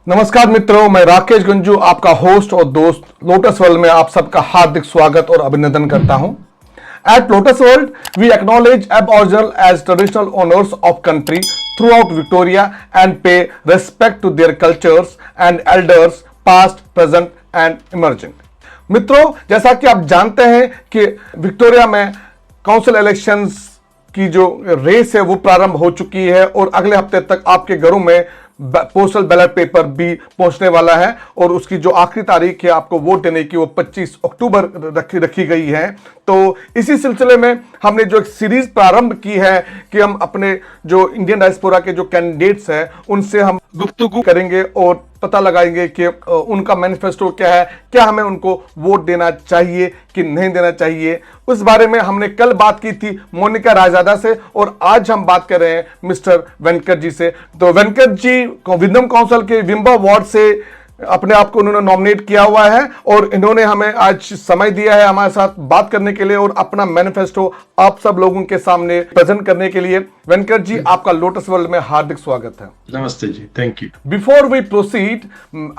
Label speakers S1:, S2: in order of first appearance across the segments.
S1: नमस्कार मित्रों, मैं राकेश गंजू आपका होस्ट और दोस्त लोटस वर्ल्ड में आप सबका हार्दिक स्वागत और अभिनंदन करता हूं। At Lotus World, we acknowledge Aboriginal as traditional owners of country throughout Victoria and pay respect to their cultures and elders past, present and emerging। मित्रों, जैसा कि आप जानते हैं कि विक्टोरिया में काउंसिल इलेक्शंस की जो रेस है वो प्रारंभ हो चुकी है और अगले हफ्ते तक आपके घरों में पोस्टल बैलेट पेपर भी पहुंचने वाला है और उसकी जो आखिरी तारीख है आपको वोट देने की वो 25 अक्टूबर रखी गई है। तो इसी सिलसिले में हमने जो एक सीरीज प्रारंभ की है कि हम अपने जो इंडियन डायस्पोरा के जो कैंडिडेट्स हैं उनसे हम गुफ्तगू करेंगे और पता लगाएंगे कि उनका मैनिफेस्टो क्या है, क्या हमें उनको वोट देना चाहिए कि नहीं देना चाहिए। उस बारे में हमने कल बात की थी मोनिका रायजादा से और आज हम बात कर रहे हैं मिस्टर वेंकट जी से। तो वेंकट जी विंडम काउंसिल के विम्बा वार्ड से अपने आप को उन्होंने नॉमिनेट किया हुआ है और इन्होंने हमें आज समय दिया है हमारे साथ बात करने के लिए और अपना मैनिफेस्टो आप सब लोगों के सामने प्रेजेंट करने के लिए। वेंकट जी, आपका लोटस वर्ल्ड में हार्दिक स्वागत है।
S2: नमस्ते जी, thank you.
S1: Before we proceed,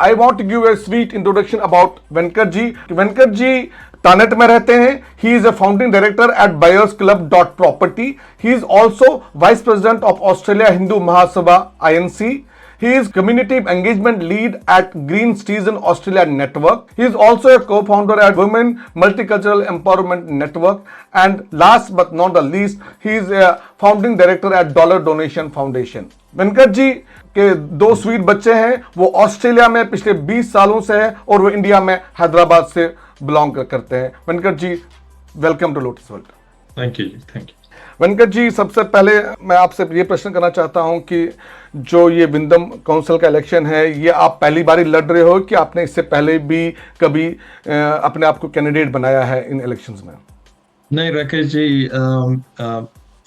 S1: I want to give a sweet introduction about Venkat ji. Venkat ji टानेट में रहते हैं। He is a founding director at buyers club dot property. He is also vice president of Australia Hindu Mahasabha INC। He is community engagement lead at Green Citizen Australia Network. He is also a co-founder at Women Multicultural Empowerment Network. And last but not the least, he is a founding director at Dollar Donation Foundation. Venkat ji के दो sweet बच्चे हैं। वो Australia में पिछले 20 सालों से हैं और वो इंडिया में हैदराबाद से बिलोंग करते हैं। Venkat ji, welcome to Lotus World.
S2: Thank you ji, thank you.
S1: Venkat ji, सबसे पहले मैं आपसे ये प्रश्न करना चाहता हूं कि जो ये विंडम काउंसिल का इलेक्शन है, ये आप पहली बार लड़ रहे हो कि आपने इससे पहले भी कभी अपने आप को कैंडिडेट बनाया है इन इलेक्शंस में?
S2: नहीं Rakesh ji,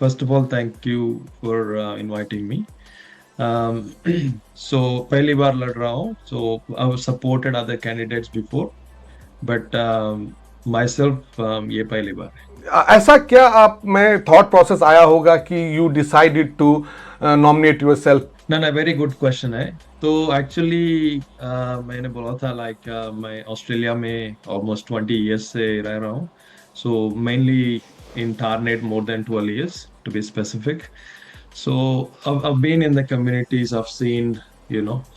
S2: first of all thank you for inviting me. So पहली बार लड़ रहा हूँ। So I have supported other candidates before but myself ये पहली बार है।
S1: ऐसा क्या आप में थॉट प्रोसेस आया होगा कि you decided to nominate yourself?
S2: ना वेरी गुड क्वेश्चन है। तो एक्चुअली मैंने बोला था लाइक मैं ऑस्ट्रेलिया में ऑलमोस्ट 20 इयर्स से रह रहा हूँ। So mainly in Tarneit more than 12 years to be specific. So I've been in the communities, I've seen,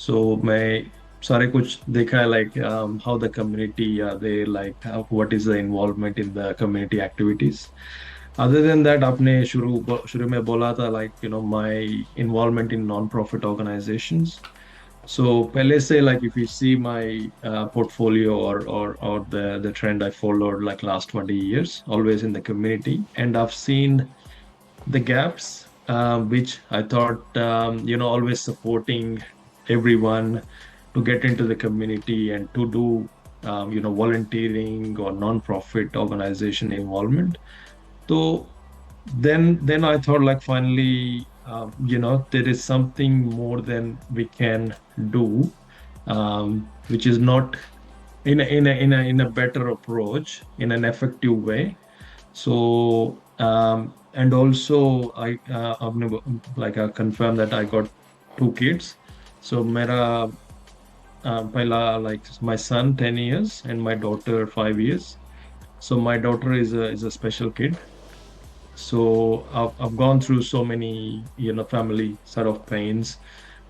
S2: so मैं सारे कुछ देखा है like how the community are there, like what is the involvement in the community activities. Other than that, आपने शुरू में बोला था like my involvement in non-profit organizations. So पहले से like if you see my portfolio or the trend I followed like last 20 years, always in the community, and I've seen the gaps which I thought always supporting everyone to get into the community and to do volunteering or non-profit organization involvement. So then I thought like finally there is something more than we can do, which is not in a better approach, in an effective way. So and also I confirmed that I got 2 kids. So mera pehla like my son 10 years and my daughter 5 years. So my daughter is a special kid. So I've gone through so many family sort of pains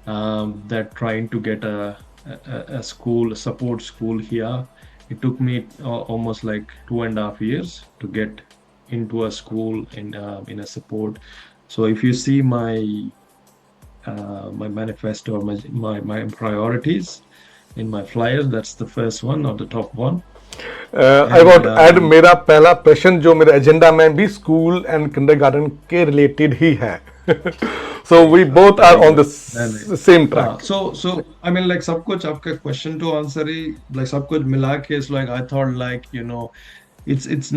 S2: that trying to get a school, a support school here. It took me almost like 2.5 years to get into a school in a support. So if you see my manifesto or my priorities in my flyers, that's the first one or the top one.
S1: I want to add, मेरा पहला प्रश्न जो मेरे agenda में भी school and kindergarten के related ही है। So we both are on the same track.
S2: So I mean like सब कुछ आपका question to answer he like सब कुछ मिला के it's like I thought like it's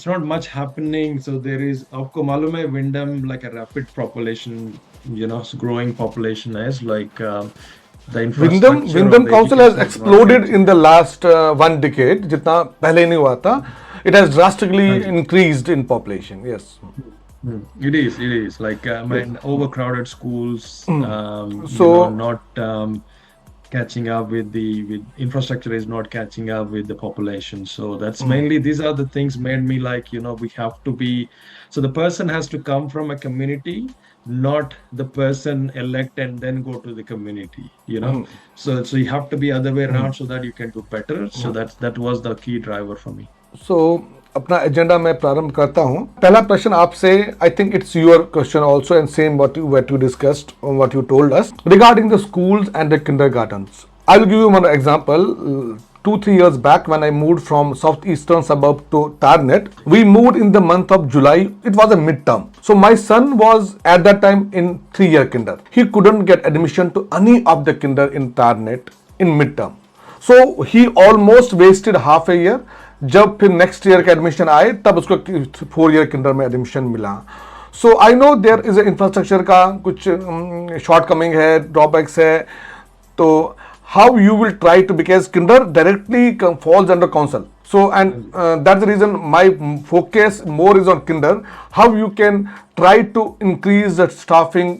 S2: not much happening. So there is, आपको मालूम है Wyndham like a rapid population, growing population is like the infrastructure.
S1: Wyndham Council has exploded in the last 1 decade. जितना पहले नहीं हुआ था. It has drastically increased in population. Yes.
S2: It is like I
S1: Yes.
S2: mean overcrowded schools,
S1: So,
S2: not catching up with the with infrastructure is not catching up with the population. So that's mainly these are the things made me like, we have to be, so the person has to come from a community, not the person elect and then go to the community. So you have to be other way around so that you can do better. So that was the key driver for me.
S1: सो अपना agenda मैं प्रारंभ करता हूं। पहला प्रश्न आपसे, I think it's your question also and same what you discussed, what you told us regarding the schools and the kindergartens. I will give you one example. 2-3 years back, when I moved from southeastern suburb to Tarnet, we moved in the month of July. It was a midterm, so my son was at that time in 3-year kinder. He couldn't get admission to any of the kinder in Tarnet in midterm. So he almost wasted half a year. जब फिर next year का admission आए तब उसको 4-year Kinder में admission मिला. So I know there is infrastructure का कुछ शॉर्ट कमिंग है, ड्रॉबैक्स है. तो how you will try to, because kinder directly falls under council. So and that's the reason my focus more is on kinder. How you can try to increase the staffing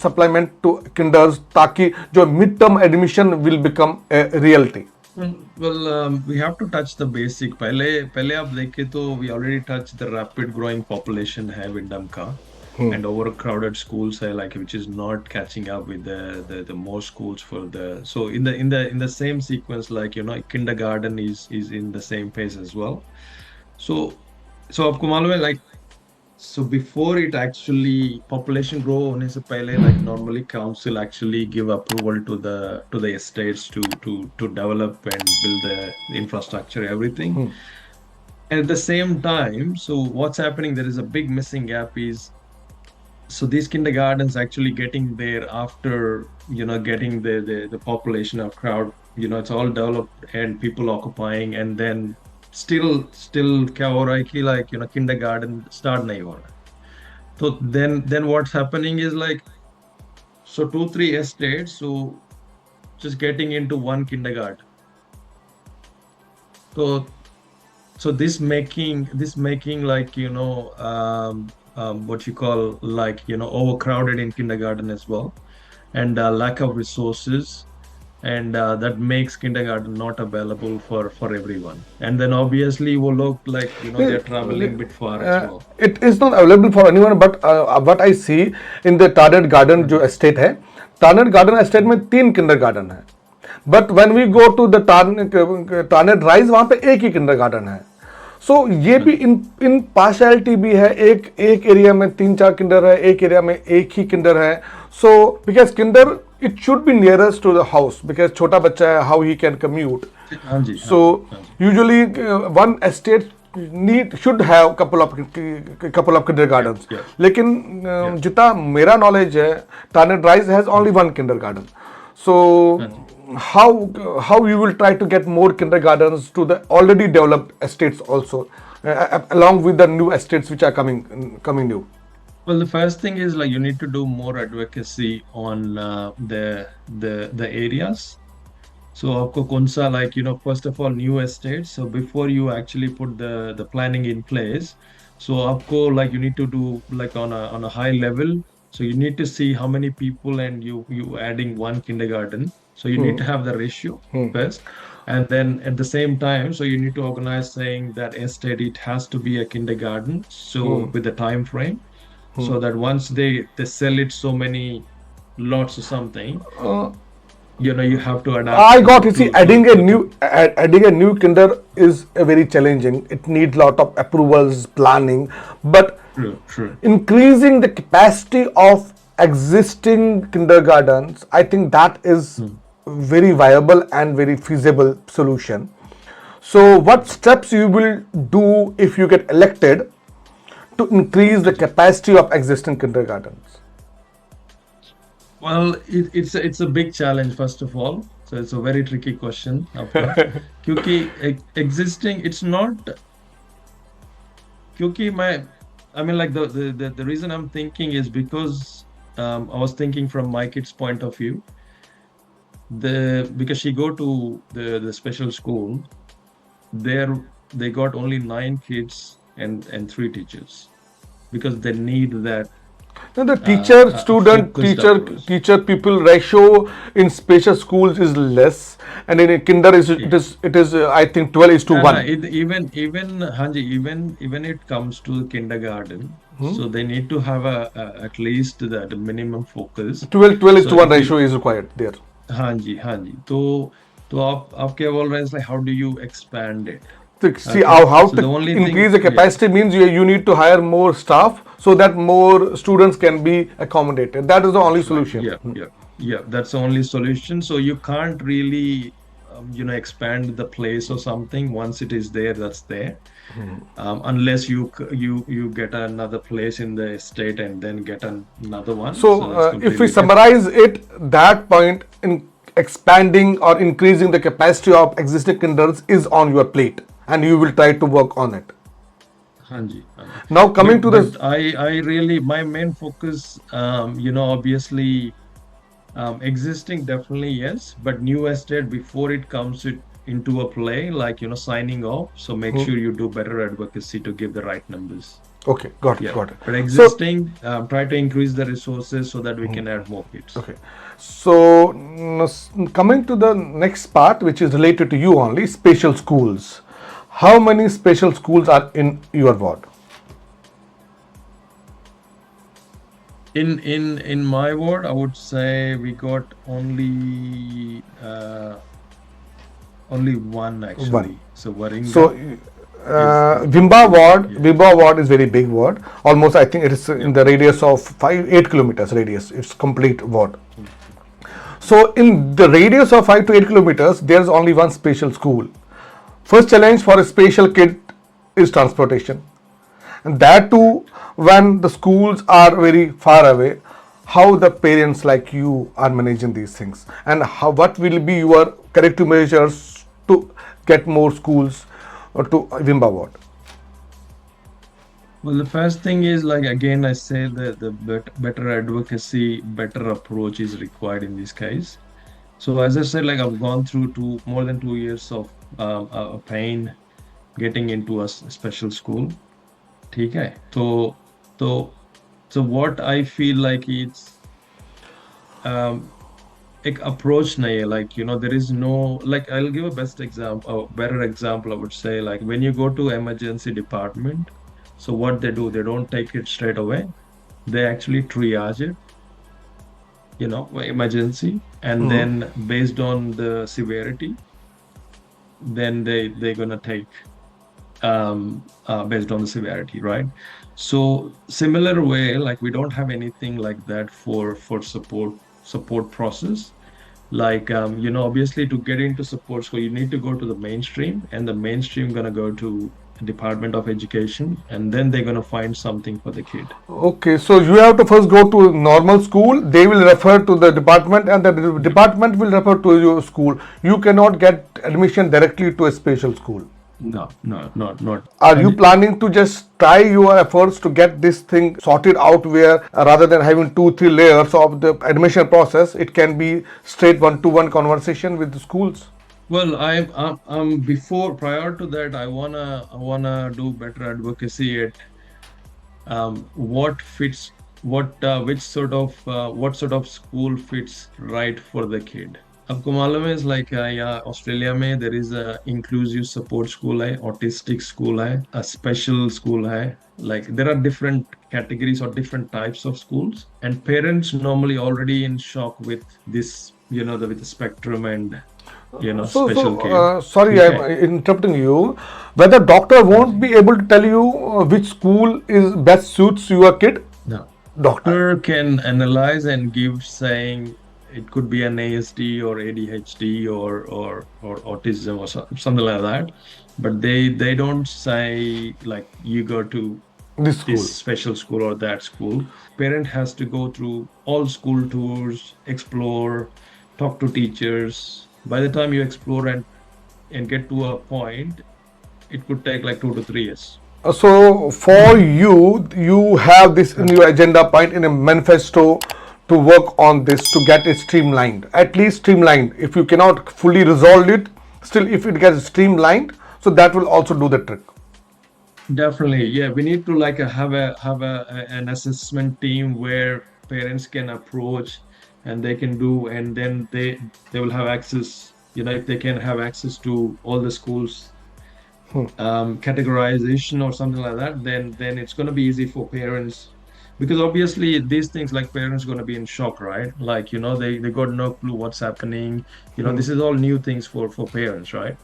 S1: supplement to kinders ताकि जो mid term admission will become a reality.
S2: We have to touch the basic. पहले आप देखें तो we already touched the rapid growing population है Wyndham का, and overcrowded schools है, like which is not catching up with the more schools for the, so in the same sequence, like kindergarten is in the same phase as well. So आपको मालूम है, like, so before it actually population grow होने से पहले, like normally council actually give approval to the estates to develop and build the infrastructure, everything. And at the same time, so what's happening, there is a big missing gap is, so these kindergartens actually getting there after getting the population of crowd, it's all developed and people occupying, and then still क्या हो रहा है कि like kindergarten start नहीं हो रहा है. So then what's happening is like, so 2-3 estates, so just getting into one kindergarten. So this making like what you call like overcrowded in kindergarten as well, and lack of resources, and that makes kindergarten not available for everyone. And then obviously वो लोग like they're traveling a bit far as well.
S1: It is not available for anyone, but what I see in the Tarnet Garden जो estate है, Tarnet Garden estate में 3 kindergarten है, but when we go to the Tarnet Rise, वहाँ पे एक ही kindergarten है. सो ये भी इन पार्शियलिटी भी है, एक एरिया में 3-4 किंडर है, एक एरिया में एक ही किंडर है. So because kinder it should be nearest to the house, because छोटा बच्चा है, how he can commute. So usually one estate should have couple of kindergartens. लेकिन जितना मेरा नॉलेज है, Tarnet Rise has only one kindergarten. So how you will try to get more kindergartens to the already developed estates also, along with the new estates which are coming new?
S2: Well, the first thing is like you need to do more advocacy on the areas. So आपको कौन सा like first of all new estates. So before you actually put the planning in place, so आपको like you need to do like on a high level. So you need to see how many people, and you adding one kindergarten. So you need to have the ratio first, and then at the same time, so you need to organize saying that estate it has to be a kindergarten. So with the time frame, so that once they sell it so many lots or something, you have to adapt.
S1: I got it. See, adding a new kinder is a very challenging. It needs lot of approvals, planning, but
S2: True.
S1: increasing the capacity of existing kindergartens, I think that is very viable and very feasible solution. So what steps you will do if you get elected to increase the capacity of existing kindergartens?
S2: Well, it's a big challenge, first of all. So it's a very tricky question. क्योंकि existing, it's not. क्योंकि I mean, like the reason I'm thinking is because I was thinking from my kid's point of view. Because she go to the special school, there they got only 9 kids and 3 teachers. because they need that
S1: Now the teacher,
S2: a
S1: student,
S2: focused approach.
S1: teacher, people ratio in special schools is less, and in kinder is
S2: Yeah.
S1: I think 12 is to
S2: And
S1: 1.
S2: even Hanji, even it comes to kindergarten, so they need to have at least the minimum focus.
S1: 12 is
S2: So
S1: to 1
S2: if
S1: ratio
S2: you
S1: is required there.
S2: हाँ जी तो आप क्या बोल रहे हैं, like how do you expand it?
S1: To see
S2: Okay,
S1: how
S2: so
S1: to
S2: the only
S1: increase
S2: thing,
S1: the
S2: yeah,
S1: capacity means you need to hire more staff so that more students can be accommodated. That is the only
S2: that's right.
S1: solution.
S2: Yeah, that's the only solution. So you can't really, expand the place or something. Once it is there, that's there. Unless you get another place in the state and then get another one. So
S1: So,
S2: that's
S1: if we
S2: completely different.
S1: summarize it, that point in expanding or increasing the capacity of existing kinders is on your plate, and you will try to work on it.
S2: हाँ जी.
S1: Now, coming to
S2: But
S1: the
S2: I really, my main focus, obviously, existing definitely yes, but new estate before it comes into a play, like signing off. So make sure you do better advocacy to give the right numbers.
S1: okay, got it,
S2: Yeah,
S1: got it.
S2: but
S1: So,
S2: existing, try to increase the resources so that we can add more kids.
S1: okay, so coming to the next part, which is related to you only, special schools. How many special schools are in your ward?
S2: In my ward, I would say we got only one
S1: One.
S2: actually. So
S1: So,
S2: Waringa is
S1: Wimba ward,
S2: yeah,
S1: Wimba ward is very big ward. Almost, I think it is
S2: yeah.
S1: in the radius of 8 kilometers radius. It's complete ward. So, in the radius of 5 to 8 kilometers, there is only one special school. First challenge for a special kid is transportation, and that too when the schools are very far away. How the parents like you are managing these things, and how what will be your corrective measures to get more schools to Wimba ward?
S2: Well, the first thing is like again, I say that the better advocacy, better approach is required in this case. So as I said, like I've gone through more than 2 years of pain getting into a special school. ठीक है तो so what I feel like it's um एक approach nahi hai, like there is no, like I'll give a best example, a better example I would say, like when you go to emergency department, so what they do, they don't take it straight away, they actually triage it, emergency, and then based on the severity, then they're gonna take based on the severity, right? So similar way, like we don't have anything like that for support process. Like obviously to get into support school, you need to go to the mainstream, and the mainstream gonna go to Department of Education, and then they're gonna find something for the kid.
S1: Okay, so you have to first go to normal school. They will refer to the department, and the
S2: Yeah.
S1: department will refer to your school. You cannot get admission directly to a special school.
S2: No, not.
S1: Are you
S2: And
S1: planning to just try your efforts to get this thing sorted out where rather than having 2 3 layers of the admission process, it can be straight one-to-one conversation with the schools?
S2: well, before prior to that, I wanna do better advocacy at what fits what sort of school fits right for the kid. आपको मालूम है, like यहाँ Australia में there is a inclusive support school है, autistic school है, a special school है. Like there are different categories or different types of schools, and parents normally already in shock with this, with the spectrum and special kid.
S1: Sorry,
S2: ठीक
S1: I'm
S2: है?
S1: interrupting you. Whether doctor won't be able to tell you which school is best suits your kid?
S2: No.
S1: Doctor.
S2: Doctor can analyze and give, saying it could be an ASD or ADHD or autism or something like that, but they don't say like you go to
S1: This school.
S2: this special school or that school. Parent has to go through all school tours, explore, talk to teachers. By the time you explore and get to a point, it could take like 2 to 3 years.
S1: So for you, you have this in your agenda point in a manifesto to work on this to get it streamlined, at least streamlined. If you cannot fully resolve it, still if it gets streamlined, so that will also do the trick.
S2: Definitely, yeah. We need to like an assessment team where parents can approach and they can do, and then they will have access. If they can have access to all the schools categorization or something like that, then it's going to be easy for parents, because obviously these things, like, parents going to be in shock, right? Like, they got no clue what's happening. This is all new things for parents, right?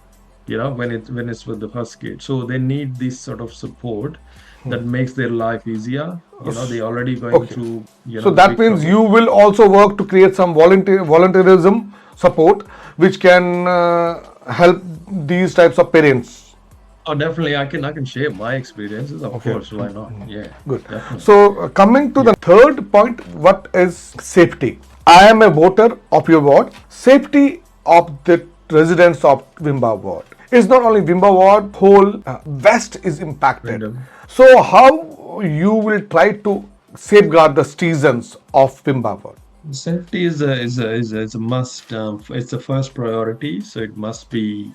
S2: When it's with the first kid, so they need this sort of support that makes their life easier. They already going
S1: Okay.
S2: through
S1: So
S2: the
S1: that
S2: big
S1: means
S2: trouble.
S1: you will also work to create some volunteerism support, which can help these types of parents.
S2: Oh, definitely, I can share my experiences, of
S1: Okay,
S2: course. Why not? Yeah,
S1: good.
S2: definitely.
S1: So coming to the third point, what is safety? I am a voter of your ward. Safety of the residents of Wimba ward. It's not only Wimba ward, whole West is impacted.
S2: Wyndham.
S1: So how you will try to safeguard the citizens of Wimba ward?
S2: Safety is a must. It's the first priority, so it must be,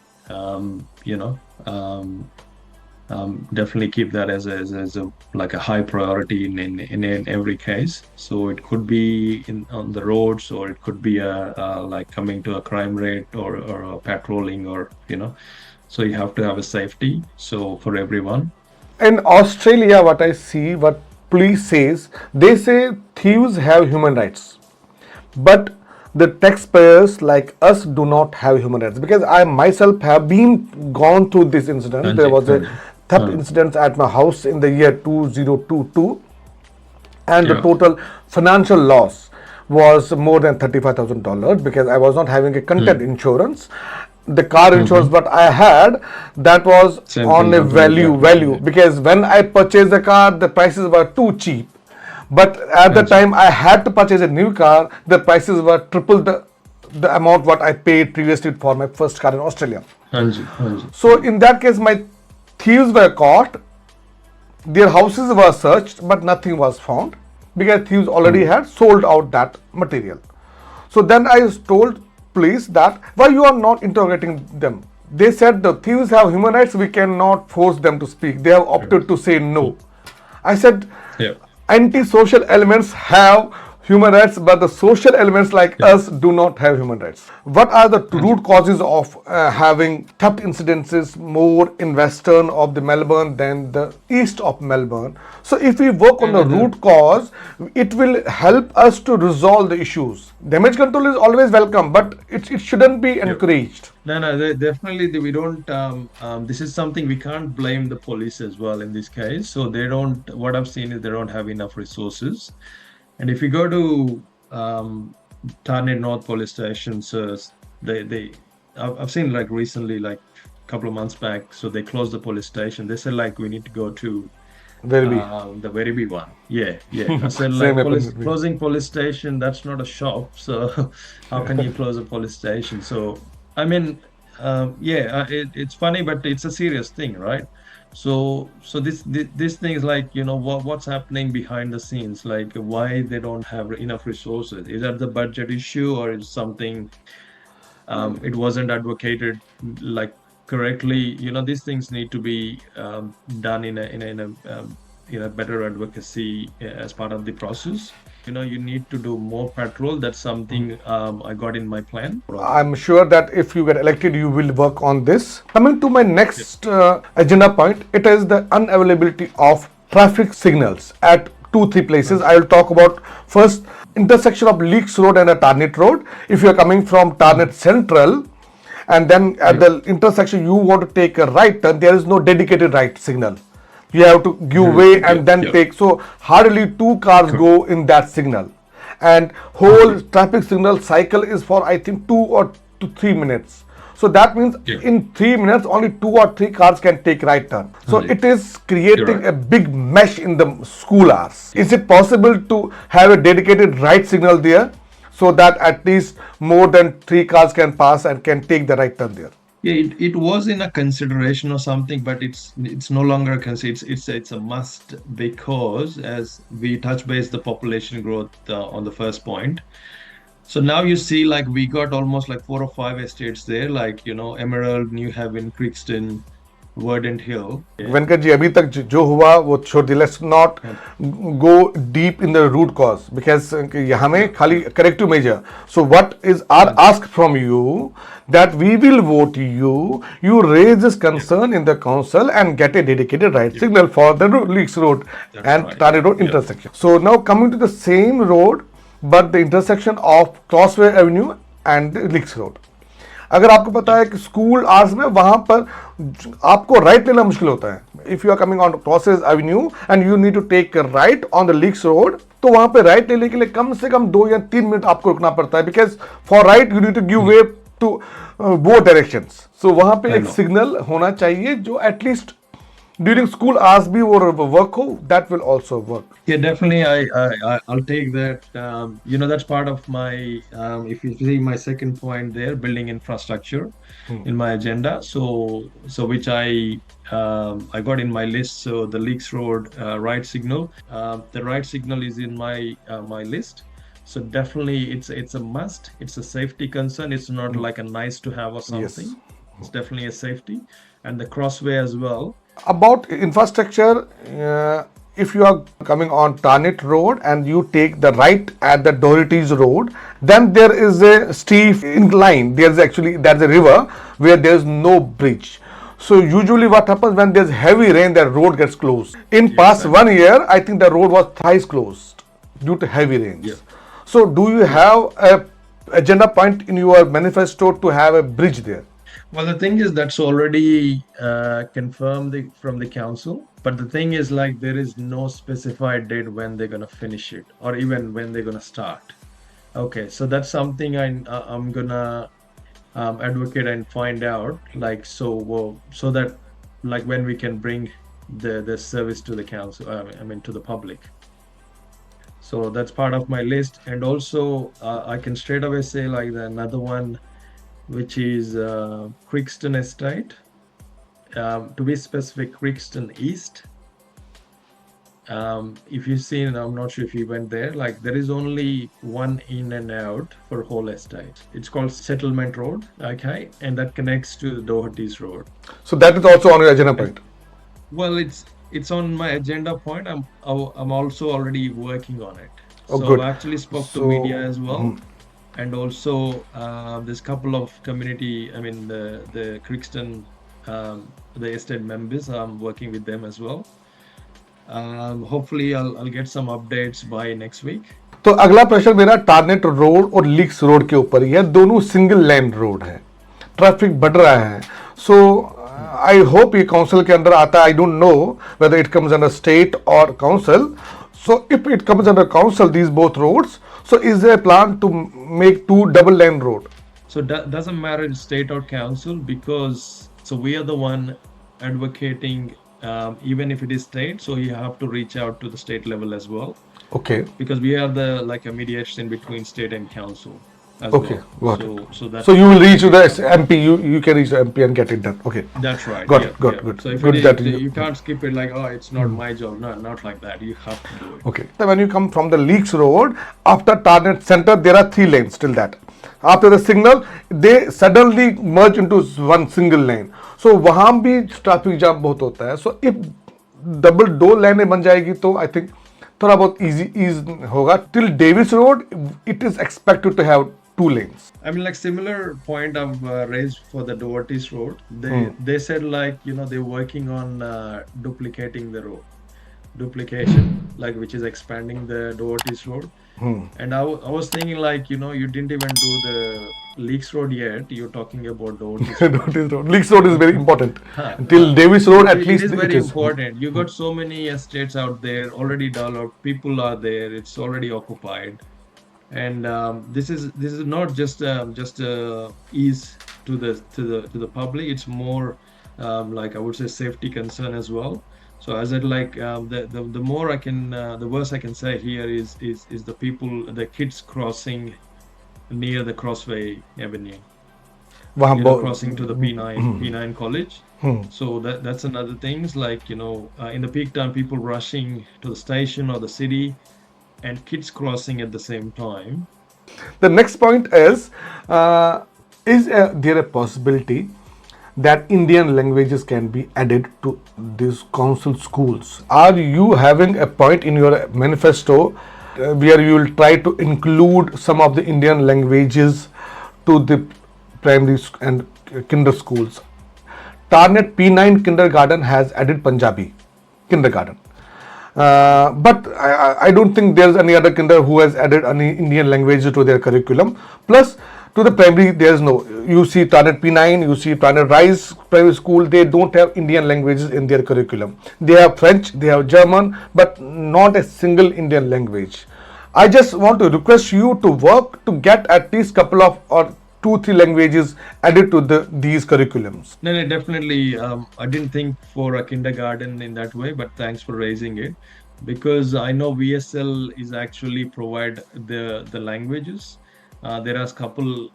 S2: definitely keep that as a like a high priority in every case. So it could be on the roads, or it could be like coming to a crime rate, or a patrolling, or. So you have to have a safety. So for everyone.
S1: In Australia, what I see, what police says, they say thieves have human rights, but the taxpayers like us do not have human rights, because I myself have been gone through this incident. There
S2: Ganjoo,
S1: was a
S2: Ganjoo.
S1: theft incident at my house in the year 2022, and the
S2: Yeah.
S1: total financial loss was more than $35,000, because I was not having a content
S2: Mm.
S1: insurance. The car insurance
S2: Mm-hmm.
S1: what I had, that was
S2: Same
S1: on
S2: thing
S1: a
S2: happened
S1: value,
S2: exactly.
S1: because when I purchased the car, the prices were too cheap. But at the
S2: Ganjoo,
S1: time I had to purchase a new car, the prices were triple the amount what I paid previously for my first car in Australia.
S2: Ganjoo, Ganjoo,
S1: So in that case, my thieves were caught, their houses were searched, but nothing was found, because thieves already
S2: Mm.
S1: had sold out that material. So then I told police that why you are not interrogating them. They said the thieves have human rights, we cannot force them to speak. They have opted to say no. I said
S2: Yeah.
S1: anti-social elements have human rights, but the social elements like
S2: Yeah.
S1: us do not have human rights. What are the
S2: Ganjoo.
S1: root causes of having theft incidences more in western of the Melbourne than the east of Melbourne? So if we work on the
S2: Yeah,
S1: root cause, it will help us to resolve the issues. Damage control is always welcome, but it shouldn't be
S2: yeah.
S1: encouraged.
S2: No, no, definitely we don't. This is something we can't blame the police as well in this case. So they don't. What I've seen is they don't have enough resources. And if you go to Thane North Police Station, so I've seen, like, recently, like a couple of months back. So they closed the police station. They said, like, we need to go to
S1: Will be.
S2: the very big one. Yeah, yeah. I said,
S1: Same
S2: like,
S1: happened
S2: police
S1: with me.
S2: closing police station, that's not a shop. So how can you close a police station? So I mean, yeah, it's funny, but it's a serious thing, right? So this thing is like, what's happening behind the scenes, like why they don't have enough resources. Is that the budget issue, or is something it wasn't advocated, like, correctly? These things need to be done in a better advocacy as part of the process. You need to do more patrol. That's something I got in my plan.
S1: I'm sure that if you get elected, you will work on this. Coming to my
S2: Yeah.
S1: next agenda point, it is the unavailability of traffic signals at 2 3 places. I will talk about first intersection of Leaks Road and a Tarnit Road. If you are coming from Tarnit Central, and then at
S2: Yeah.
S1: the intersection you want to take a right turn, there is no dedicated right signal. You have to give way
S2: Yeah.
S1: and then
S2: Yeah.
S1: take. So hardly two cars
S2: Correct.
S1: go in that signal, and whole traffic signal cycle is for I think 2 or 3 minutes. So that means
S2: Yeah.
S1: in 3 minutes only 2 or 3 cars can take right turn. So
S2: Right.
S1: it is
S2: You're
S1: creating
S2: right.
S1: a big mesh in the school hours. Is it possible to have a dedicated right signal there, so that at least more than 3 cars can pass and can take the right turn there?
S2: Yeah, it was in a consideration or something, but it's no longer a it's a must, because as we touch base the population growth on the first point. So now you see, like, we got almost like 4 or 5 estates there, like, Emerald, New Haven, Crookston. Verdant Hill.
S1: Venkat ji अभी तक जो हुआ वो छोड़ दी. Let's not go deep in the root cause because हमें खाली corrective measure. So what is our ask from you that we will vote you raise this concern in the council and get a dedicated right signal for the Leaks Road and
S2: right.
S1: Tare Road intersection. So now coming to the same road but the intersection of Crossway Avenue and the Leaks Road. अगर आपको पता है कि school hours में वहां पर आपको right लेना मुश्किल होता है. If you are coming on Crosses avenue and you need to take right on the Leakes road, तो वहां पे राइट लेने के लिए कम से कम 2 या 3 मिनट आपको रुकना पड़ता है because for right you need to give way to both directions. So वहां पे एक सिग्नल होना चाहिए जो एटलीस्ट ड्यूरिंग स्कूल आवर्स भी वो वर्क हो. That will also work.
S2: Yeah, definitely. I'll take that. That's part of my. If you see my second point there, building infrastructure in my agenda. So which I got in my list. So the Leaks Road right signal. The right signal is in my list. So definitely, it's a must. It's a safety concern. It's not like a nice to have or something.
S1: Yes.
S2: It's definitely a safety, and the crossway as well.
S1: About infrastructure, if you are coming on Tarnit Road and you take the right at the Doherty's Road, then there is a steep incline. There's a river where there's no bridge. So usually what happens when there's heavy rain, the road gets closed. In past 1 year, I think the road was thrice closed due to heavy rains.
S2: Yeah.
S1: So do you have a agenda point in your manifesto to have a bridge there?
S2: Well, the thing is that's already confirmed from the council. But the thing is, like, there is no specified date when they're gonna finish it, or even when they're gonna start. Okay, so that's something I'm gonna advocate and find out, like, so that, like, when we can bring the service to the council, I mean to the public. So that's part of my list, and also I can straight away say, like, another one, which is Crixton Estate. To be specific, Crixton East. If you've seen, I'm not sure if you went there, like, there is only one in and out for whole estate. It's called Settlement Road, okay, and that connects to the Doherty's Road.
S1: So that is also on your agenda point.
S2: Well, it's on my agenda point. I'm also already working on it.
S1: Oh,
S2: so
S1: good.
S2: I actually spoke to media as well. And also there's a couple of community, I mean the Crixton, the estate members, I'm working with them as well. Hopefully I'll get some updates by next week.
S1: तो अगला प्रश्न मेरा टार्नेट road और leaks road के ऊपर ही है. दोनों single line road है, ट्रैफिक बढ़ रहा है. सो आई होप ये काउंसिल के अंदर आता है. I don't know whether it comes under state और council. So if it comes under council, these both roads, so is there a plan to make 2 double lane road?
S2: So that doesn't matter in state or council, because so we are the one advocating, even if it is state, so you have to reach out to the state level as well.
S1: Okay.
S2: Because we are the, like, a mediation between state and council as
S1: Okay,
S2: well.
S1: got it.
S2: So
S1: So you will reach to the MP, you can reach the MP and get it done. Okay.
S2: that's right.
S1: Got
S2: yeah,
S1: it, got
S2: yeah.
S1: it, good.
S2: So if
S1: Good
S2: it is,
S1: that
S2: you can't skip it, like, oh, it's not my job. No, not like that. You have to do it.
S1: Okay. So when you come from the Leaks Road, after Tarnet Center, there are 3 lanes till that. After the signal, they suddenly merge into one single lane. So वहाँ भी traffic jam बहुत होता है. So if double 2 लाइनें बन जाएगी तो I think थोड़ा बहुत इजी होगा. Till Davis road it is expected to have 2 lanes.
S2: I mean, like, similar point I've raised for the Doherty's Road. They said, like, they're working on duplicating the road, duplication, like, which is expanding the Doherty's Road. And I was thinking, like, you didn't even do the Leaks Road yet. You're talking about Doherty's Road.
S1: Doherty's Road. Leaks Road is very important. Till Davis Road, at least
S2: it is very important. You got so many estates out there already developed. People are there. It's already occupied. And this is not just ease to the public. It's more like, I would say, safety concern as well. So as it, like, the more I can, the worse I can say here is the people, the kids crossing near the Crossway Avenue, crossing to the P9 college. So that's another things, like, in the peak time, people rushing to the station or the city, and kids crossing at the same time.
S1: The next point is there a possibility that Indian languages can be added to these council schools. Are you having a point in your manifesto where you will try to include some of the Indian languages to the primary and kinder schools? Tarnet P9 kindergarten has added Punjabi kindergarten. But I don't think there's any other kinder who has added any Indian language to their curriculum. Plus, to the primary, there's no. You see Tarnet P9, you see Tarnet Rise Primary School, they don't have Indian languages in their curriculum. They have French, they have German, but not a single Indian language. I just want to request you to work to get at least couple of or 2-3 languages added to these curriculums.
S2: No, definitely. I didn't think for a kindergarten in that way, but thanks for raising it, because I know VSL is actually provide the languages. There are a couple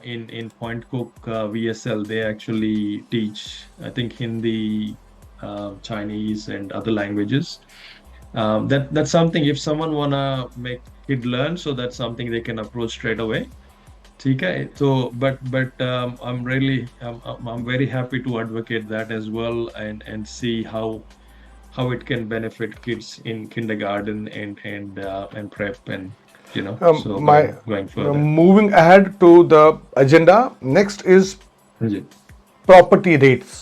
S2: in Point Cook VSL. They actually teach, I think, Hindi, Chinese, and other languages. That's something, if someone wanna make kid learn, so that's something they can approach straight away. Okay, so but I'm really I'm very happy to advocate that as well, and see how it can benefit kids in kindergarten and prep, and so going further.
S1: Moving ahead to the agenda, next is
S2: G.
S1: Property rates.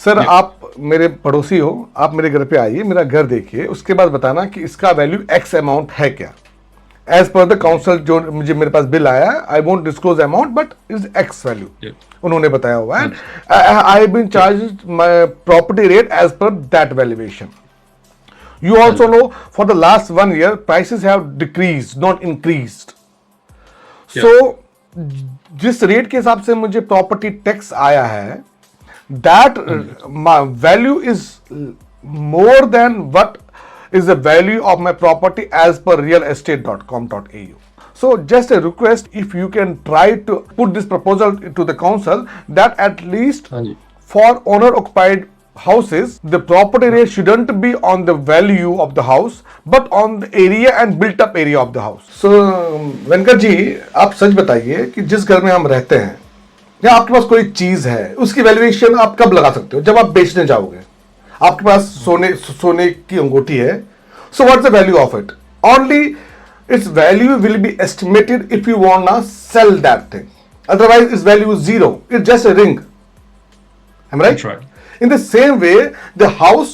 S1: Sir आप मेरे पड़ोसी हो, आप मेरे घर पे आइए, मेरा घर देखिए, उसके बाद बताना कि इसका वैल्यू एक्स अमाउंट है क्या. एज पर द काउंसिल जो मुझे मेरे पास बिल आया है, I won't disclose amount but is X value उन्होंने बताया हुआ है. I have been charged my property rate as per that valuation. You also know for the last 1 year prices have decreased, not increased. So जिस rate के हिसाब से मुझे property tax आया है, that value is more than what is the value of my property as per realestate.com.au. So just a request, if you can try to put this proposal to the council that at least for owner occupied houses, the property rate shouldn't be on the value of the house, but on the area and built up area of the house. So, Venkat ji, आप सच बताइए कि जिस घर में हम रहते हैं या आपके पास कोई चीज है, उसकी वैल्यूएशन आप कब लगा सकते हो? जब आप बेचने जाओगे. आपके पास सोने की अंगूठी है. So what's the value of it? Only its value will be estimated if you wanna sell that thing. Otherwise, its value is zero. It's just a ring. Am I right?
S2: That's right.
S1: In the same way, the house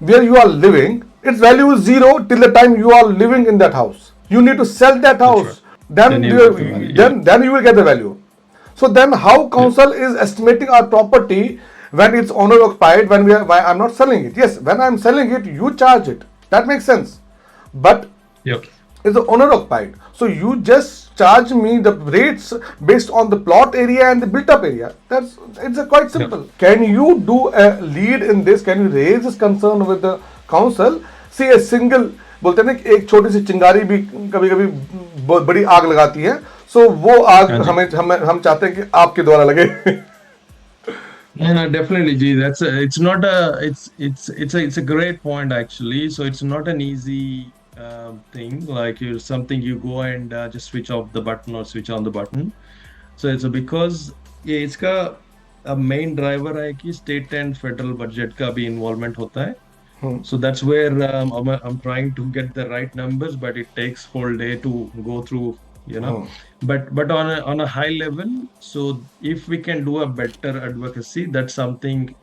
S1: where you are living, its value is zero till the time you are living in that house. You need to sell that house. Then you will get the value. So then how council is estimating our property when it's owner occupied, why I'm not selling it? Yes, when I'm selling it, you charge it. That makes sense. But it's the owner occupied. So you just charge me the rates based on the plot area and the built up area. It's quite simple. Can you do a lead in this? Can you raise this concern with the council? See, a single, बोलते हैं ना कि एक छोटी सी चिंगारी भी कभी कभी बहुत बड़ी आग लगाती है. So वो आग हम चाहते हैं कि आपके द्वारा लगे.
S2: No, definitely, G. It's a great point actually. So it's not an easy thing, like something you go and just switch off the button or switch on the button. So it's because इसका main driver है कि state and federal budget का भी involvement होता है. So that's where I'm trying to get the right numbers, but it takes whole day to go through, But on a high level, so if we can do a better advocacy, that's something.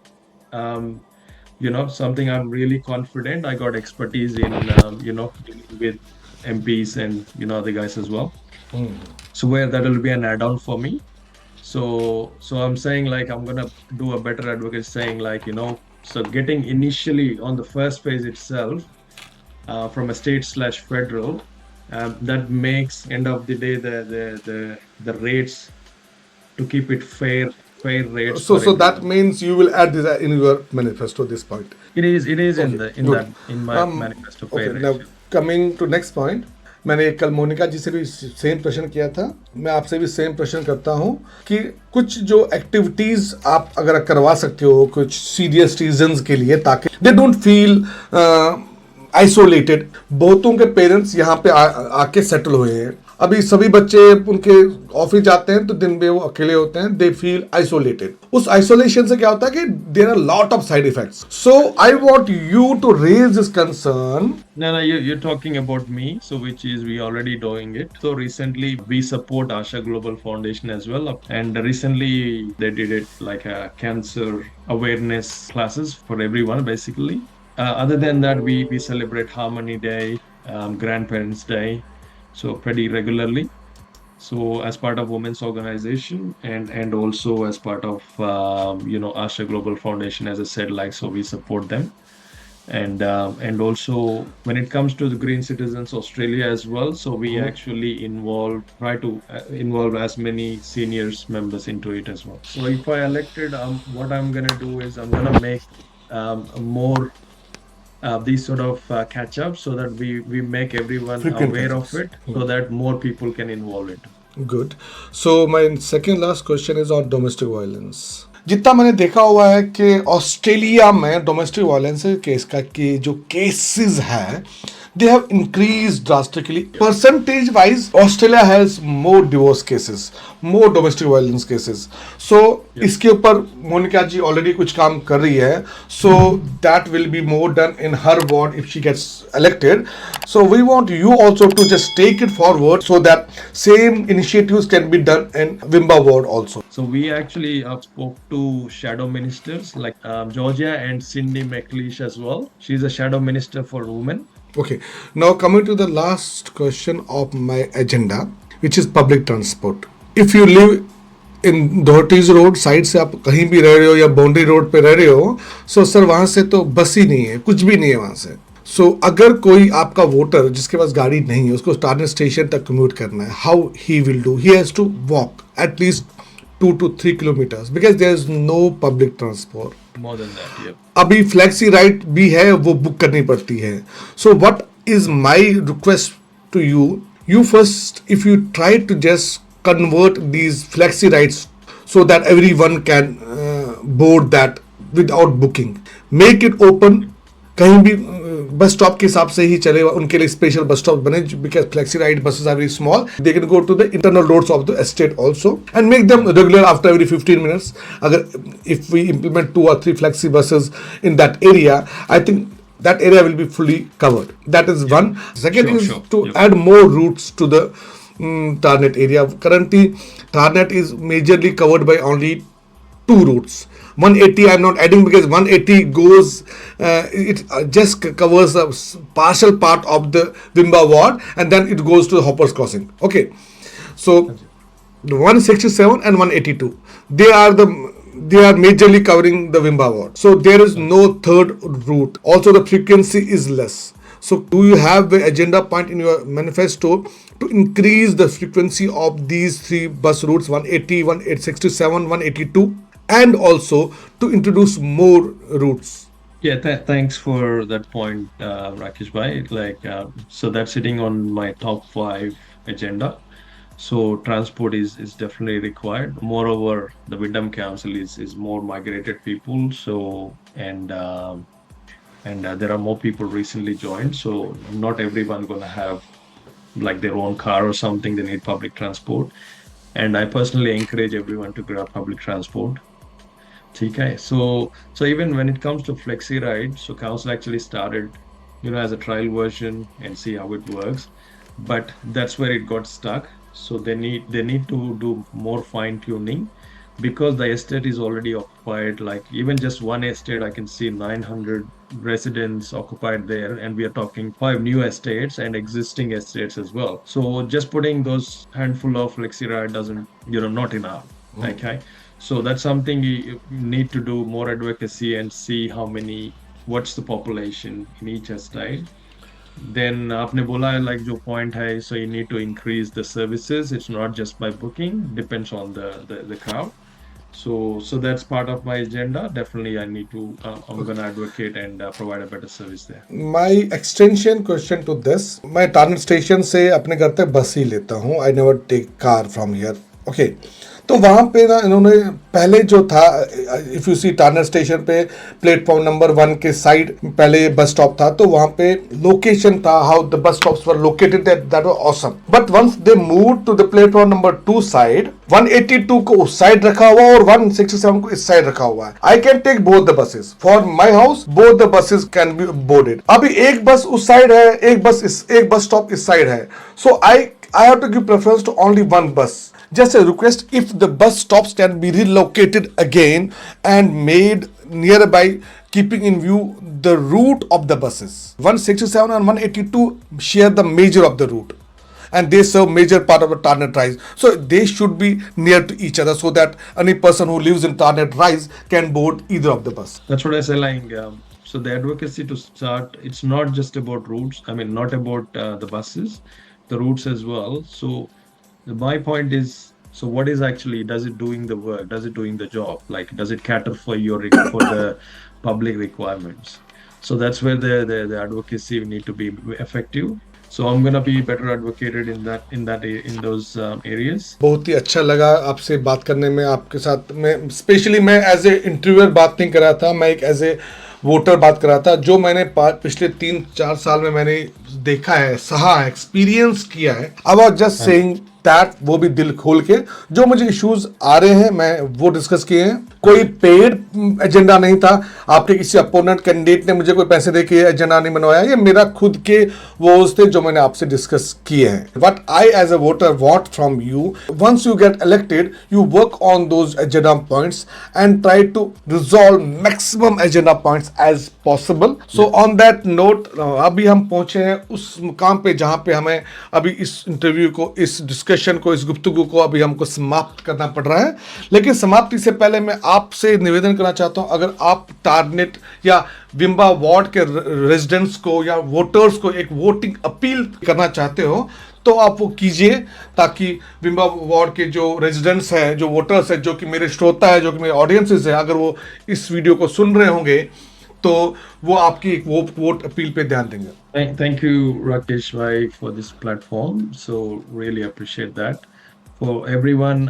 S2: Something I'm really confident. I got expertise in, dealing with MPs and, other guys as well. So where that will be an add-on for me. So I'm saying like, I'm going to do a better advocacy saying like, so getting initially on the first phase itself, from a state/federal, that makes end of the day, the rates to keep it fair rates.
S1: So that means you will add this in your manifesto at this point.
S2: It is in my manifesto.
S1: Okay, now coming to next point, मैंने कल मोनिका जी से भी same प्रश्न किया था. मैं आपसे भी सेम प्रश्न करता हूँ कि कुछ जो एक्टिविटीज आप अगर करवा सकते हो कुछ सीरियस रीजंस के लिए, ताकि दे डोंट फील आइसोलेटेड. बहुतों के पेरेंट्स यहाँ पे आके सेटल हुए हैं. अभी सभी बच्चे उनके ऑफिस जाते हैं तो दिन में वो अकेले होते हैं, दे फील आइसोलेटेड। उस आइसोलेशन से क्या होता है कि there are lot of side effects. So I want you to raise this concern.
S2: No, no, you're talking about me, so which is we already doing it. So recently we support Asha Global Foundation as well, and recently they did it like a cancer awareness classes for everyone, basically. Other than that, we celebrate Harmony Day, Grandparents Day, so pretty regularly. So as part of women's organization and also as part of Asha Global Foundation, as I said, like so we support them and also when it comes to the Green Citizens Australia as well, so we actually try to involve as many seniors members into it as well. So if I elected, what I'm gonna do is I'm gonna make more these sort of catch up so that we make everyone
S1: Frequent
S2: aware of
S1: catch-ups.
S2: it so that more people can involve it.
S1: Good. So my second last question is on domestic violence. जितना मैंने देखा हुआ है कि Australia में domestic violence case का कि जो केसेस है they have increased drastically. Percentage wise, Australia has more divorce cases, more domestic violence cases. So इसके ऊपर मोनिका जी already कुछ काम कर रही है. So that will be more done in her ward if she gets elected. So we want you also to just take it forward so that same initiatives can be done in Wimba ward also.
S2: So we actually spoke to shadow ministers like Georgia and Cindy McLeish as well. She's a shadow minister for women.
S1: Okay, now coming to the last question of my agenda, which is public transport. If you live in Doherty's road side से आप कहीं भी रह रहे हो या boundary road पे रह रहे हो, सो सर वहाँ से तो बस ही नहीं है, कुछ भी नहीं है वहाँ से। सो अगर कोई आपका वोटर जिसके पास गाड़ी नहीं है उसको टार्गेट स्टेशन तक कम्यूट करना है, how he will do? He has to walk at least 2 to 3 kilometers because there is no public transport.
S2: More than that, yeah.
S1: अभी फ्लेक्सी राइड भी है, वो बुक करनी पड़ती है। So what is my request to you, you first if you try to just convert these flexi rides so that everyone can board that without booking. Make it open, कहीं भी bus stop के हिसाब से ही चले, उनके लिए special bus stop बने because flexi ride buses are very small. They can go to the internal roads of the estate also and make them regular after every 15 minutes. अगर if we implement 2 or 3 flexi buses in that area, I think that area will be fully covered. That is one. Second is to add more routes to the Tarnet area. Currently, Tarnet is majorly covered by only 2 routes. 180 I'm not adding because 180 goes, it just covers a partial part of the Wimba ward and then it goes to the Hoppers Crossing. Okay, so the 167 and 182, they are majorly covering the Wimba ward. So there is no third route. Also the frequency is less. So do you have the agenda point in your manifesto to increase the frequency of these 3 bus routes, 180, 167, 182? And also to introduce more routes.
S2: Yeah, thanks for that point, Rakesh bhai. Like, so that's sitting on my top 5 agenda. So transport is definitely required. Moreover, the Wyndham Council is more migrated people. So and there are more people recently joined. So not everyone gonna have like their own car or something. They need public transport. And I personally encourage everyone to grab public transport. Okay, so even when it comes to flexi ride, so council actually started, as a trial version and see how it works, but that's where it got stuck. So they need to do more fine tuning because the estate is already occupied. Like even just one estate, I can see 900 residents occupied there, and we are talking 5 new estates and existing estates as well. So just putting those handful of flexi ride doesn't, not enough. Okay. So that's something you need to do more advocacy and see what's the population in each estate. Then आपने बोला like जो point है, so you need to increase the services. It's not just by booking, depends on the crowd. So that's part of my agenda. Definitely I need to, I'm going to advocate and provide a better service there.
S1: My extension question to this, मैं target station से अपने घर तक बस ही लेता हूँ. I never take car from here. Okay तो वहाँ पे ना इन्होंने पहले जो था, इफ़ यू सी टार्नर स्टेशन पे प्लेटफॉर्म नंबर 1 के साइड पहले ये बस स्टॉप था, तो वहाँ पे लोकेशन था, how the bus stops were located, that was awesome. But once they move to the platform number 2 side, 182 को उस साइड रखा हुआ और 167 को इस साइड रखा हुआ है। I can take both the buses for my house, both the buses can be boarded. अभी एक बस उस साइड है, एक बस स्टॉप इस साइड है, सो I have to give preference to only one bus. Just a request, if the bus stops can be relocated again and made nearby, keeping in view the route of the buses. 167 and 182 share the major of the route, and they serve major part of the Tarnet Rise. So they should be near to each other so that any person who lives in Tarnet Rise can board either of the bus.
S2: That's what I say. Like, so the advocacy to start, it's not just about routes. I mean, not about the buses, the routes as well. So my point is, so what is actually, does it doing the work? Does it doing the job? Like, does it cater for for the public requirements? So that's where the advocacy need to be effective. So I'm gonna be better advocated in those areas.
S1: बहुत ही अच्छा लगा आपसे बात करने में, आपके साथ मैं स्पेशली मैं एज ए इंटरव्यूअर बात नहीं कर रहा था, मैं एक एज ए वोटर बात कर रहा था। जो मैंने पिछले 3-4 साल में मैंने देखा है, सहा है, एक्सपीरियंस किया है, I was just saying that, वो भी दिल खोल के। जो मुझे इश्यूज आ रहे हैं मैं वो डिस्कस किए हैं। कोई पेड एजेंडा नहीं था, आपके किसी अपोनेंट कैंडिडेट ने मुझे कोई पैसे दे के एजेंडा नहीं बनवाया, ये मेरा खुद के वोज थे जो मैंने आपसे डिस्कस किए हैं। What I as a voter want from you, once you get elected, you work on those agenda points and try to resolve maximum agenda points as possible. So on that note, अभी हम पहुंचे हैं उस मुकाम पे जहां पे हमें अभी इस इंटरव्यू को, इस डिस्कशन को, इस गुफ्तगू को अभी हमको समाप्त करना पड़ रहा है। लेकिन समाप्ति से पहले मैं आपसे निवेदन करना चाहता हूं, अगर आप टारनेट या विम्बा वार्ड के रेजिडेंट्स को या वोटर्स को एक वोटिंग अपील करना चाहते हो तो आप वो कीजिए, ताकि विम्बा वार्ड के जो रेजिडेंट्स हैं, जो वोटर्स हैं, जो कि मेरे श्रोता है, जो कि मेरे ऑडियंसेस है, अगर वो इस वीडियो को सुन रहे होंगे तो वो आपकी एक वोट अपील पे ध्यान देंगे।
S2: Thank you, Rakesh Bhai, for this platform. So really appreciate that. For everyone,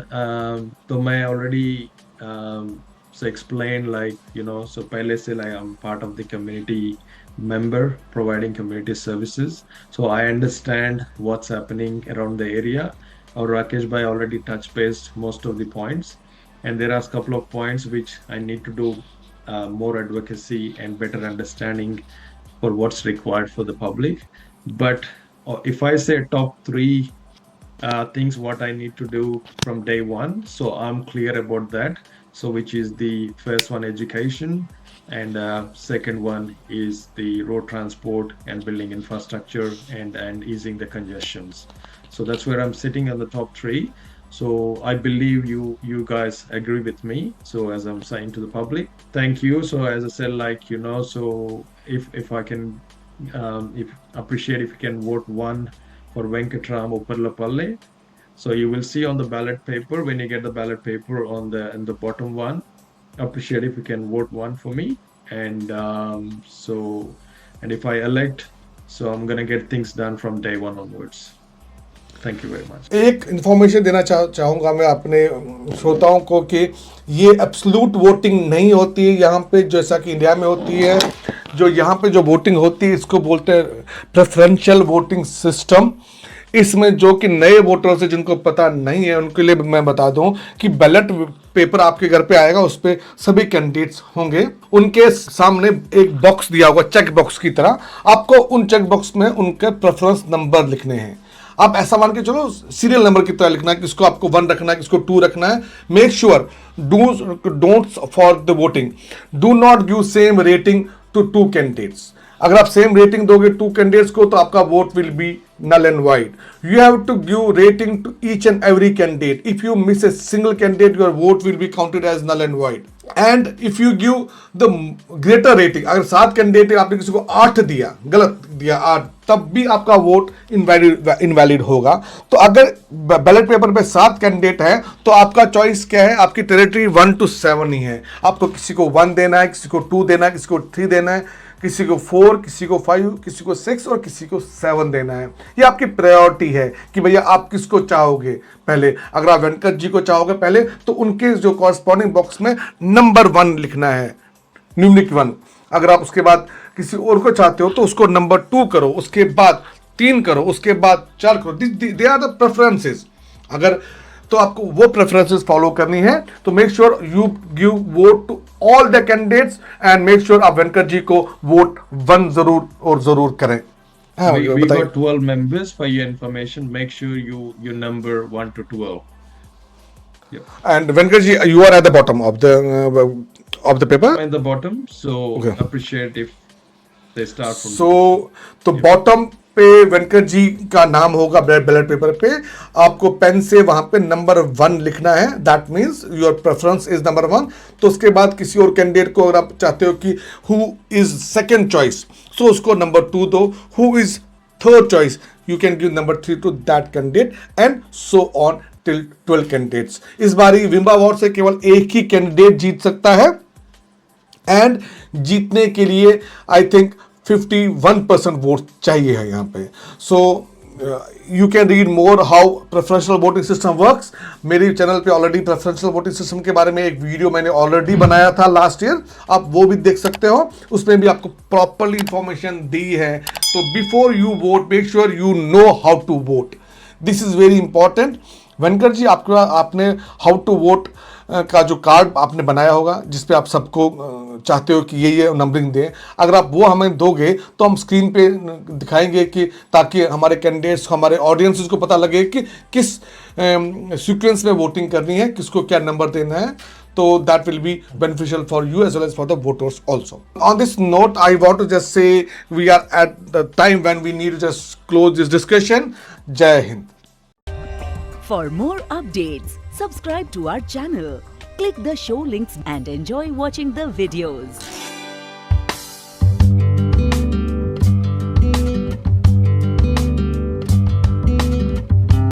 S2: तो मैं already so explain, like, you know, so पहले से like I'm part of the community member providing community services. So I understand what's happening around the area. Or Rakesh Bhai already touched based most of the points, and there are a couple of points which I need to do more advocacy and better understanding for what's required for the public. But if I say top 3 things what I need to do from day one, so I'm clear about that. So which is the first one, education, and second one is the road transport and building infrastructure and easing the congestions. So that's where I'm sitting on the top 3. So I believe you guys agree with me. So as I'm saying to the public, thank you. So as I said, like, you know, so if I can appreciate if you can vote 1 for Venkat Uparlapalle. So you will see on the ballot paper, when you get the ballot paper on in the bottom one, appreciate if you can vote 1 for me. And and if I elect, so I'm gonna get things done from day 1 onwards. Thank you very much.
S1: एक information देना चाहूँगा मैं अपने श्रोताओं को कि ये absolute voting नहीं होती है यहाँ पे, जैसा कि इंडिया में होती है। जो यहाँ पे जो वोटिंग होती है इसको बोलते हैं प्रेफरेंशियल वोटिंग सिस्टम। इसमें जो कि नए वोटर्स हैं जिनको पता नहीं है उनके लिए मैं बता दूं कि बैलेट पेपर आपके घर पे आएगा, उस पर सभी कैंडिडेट्स होंगे, उनके सामने एक बॉक्स दिया होगा चेक बॉक्स की तरह, आपको उन चेक बॉक्स में उनके प्रेफरेंस नंबर लिखने हैं। आप ऐसा मान के चलो सीरियल नंबर की तरह लिखना है, किसको आपको 1 रखना है, किसको 2 रखना है। Make sure don'ts for the voting, do not give same rating to 2 candidates. अगर आप सेम रेटिंग दोगे 2 कैंडिडेट्स को तो आपका vote will be null and void. You have to give rating to each and every candidate. If you miss a single candidate, your vote will be counted as null and void. And if you give the greater rating, अगर 7 candidate आपने किसी को 8 दिया, गलत दिया 8, तब भी आपका वोट इनवैलिड होगा। तो अगर बैलेट पेपर पे 7 कैंडिडेट है तो आपका चॉइस क्या है, आपकी टेरिटरी 1 to 7 ही है। आपको किसी को 1 देना है, किसी को 2 देना है, किसी को 3 देना है, किसी को 4, किसी को 5, किसी को 6 और किसी को 7 देना है। ये आपकी प्रायोरिटी है कि भैया आप किसको चाहोगे पहले। अगर आप वेंकट जी को चाहोगे पहले तो उनके जो कॉरस्पॉन्डिंग बॉक्स में नंबर 1 लिखना है, न्यूमरिक 1। अगर आप उसके बाद किसी और को चाहते हो तो उसको नंबर 2 करो, उसके बाद 3 करो, उसके बाद 4 करो। They are the preferences. अगर तो आपको वो प्रेफरेंसेस फॉलो करनी है तो make sure you give vote to all the candidates and make sure आप वेंकट जी को वोट 1 जरूर और जरूर करें। हाँ,
S2: We
S1: बताइए।
S2: got 12 members for your information. Make sure you number 1 to 12. Yeah.
S1: And Venkat ji, you are at the bottom of the paper.
S2: I'm at the bottom, so
S1: Okay.
S2: appreciate if they start from
S1: So तो bottom पे वेंकट जी का नाम होगा ballot paper पे। आपको pen से वहां पे नंबर 1 लिखना है। That means your preference is number 1। तो उसके बाद किसी और कैंडिडेट को अगर आप चाहते हो कि who is second choice, so उसको नंबर 2 दो। Who is third choice, you can give number 3 to that candidate and so on till 12 candidates. इस बार विम्बा अवार्ड से केवल एक ही कैंडिडेट जीत सकता है एंड जीतने के लिए आई थिंक 51% वोट चाहिए है यहाँ पे। So you can read more how preferential voting system works. मेरे चैनल पे ऑलरेडी प्रेफरेंशियल वोटिंग सिस्टम के बारे में एक वीडियो मैंने ऑलरेडी बनाया था लास्ट ईयर, आप वो भी देख सकते हो। उसमें भी आपको प्रॉपरली इंफॉर्मेशन दी है। तो before you vote make sure you know how to vote, this is very important. Venkat ji आपने हाउ टू वोट का जो कार्ड आपने बनाया होगा जिसपे आप सबको चाहते हो कि ये नंबरिंग दें, अगर आप वो हमें दोगे तो हम स्क्रीन पे दिखाएंगे कि ताकि हमारे कैंडिडेट्स को, हमारे ऑडियंसेस को पता लगे कि किस सीक्वेंस में वोटिंग करनी है, किसको क्या नंबर देना है। तो that will be beneficial for you as well as for the voters also. On this note, I want to just say we are at the time when we need to just close this discussion. Jai Hind.
S3: For more updates, subscribe to our channel, click the show links and enjoy watching the videos.